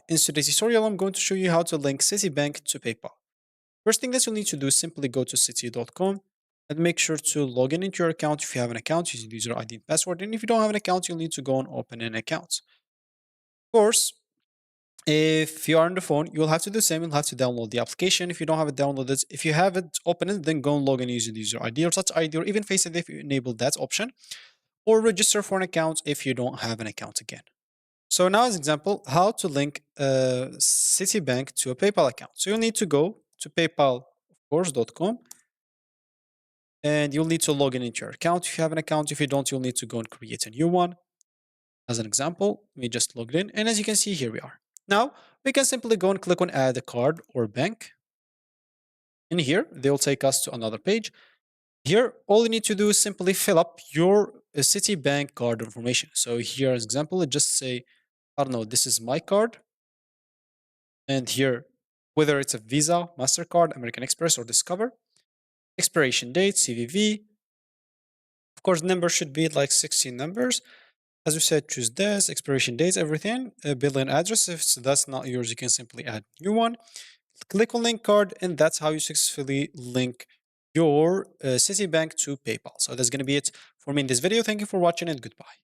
In today's tutorial, I'm going to show you how to link Citibank to PayPal. First thing that you'll need to do is simply go to citi.com and make sure to log in into your account if you have an account using user ID and password. And if you don't have an account, you'll need to go and open an account. Of course, if you are on the phone, you'll have to do the same. You'll have to download the application. If you don't have it downloaded, if you have it, open it, then go and log in using the user ID or Touch ID or even Face ID if you enable that option, or register for an account if you don't have an account again. So now as example, how to link Citibank to a PayPal account. So you'll need to go to PayPal, of course.com, and you'll need to log in into your account if you have an account. If you don't, you'll need to go and create a new one. As an example, we just logged in, and as you can see, here we are. Now, we can simply go and click on add a card or bank. In here, they'll take us to another page. Here, all you need to do is simply fill up your Citibank card information. So here, as example, it just say, I don't know, this is my card. And here, whether it's a Visa, MasterCard, American Express, or Discover, expiration date, CVV. Of course, number should be like 16 numbers. As we said, choose this, expiration dates, everything. Billing address, if that's not yours, you can simply add new one. Click on link card, and that's how you successfully link your Citibank to PayPal. So that's going to be it for me in this video. Thank you for watching, and goodbye.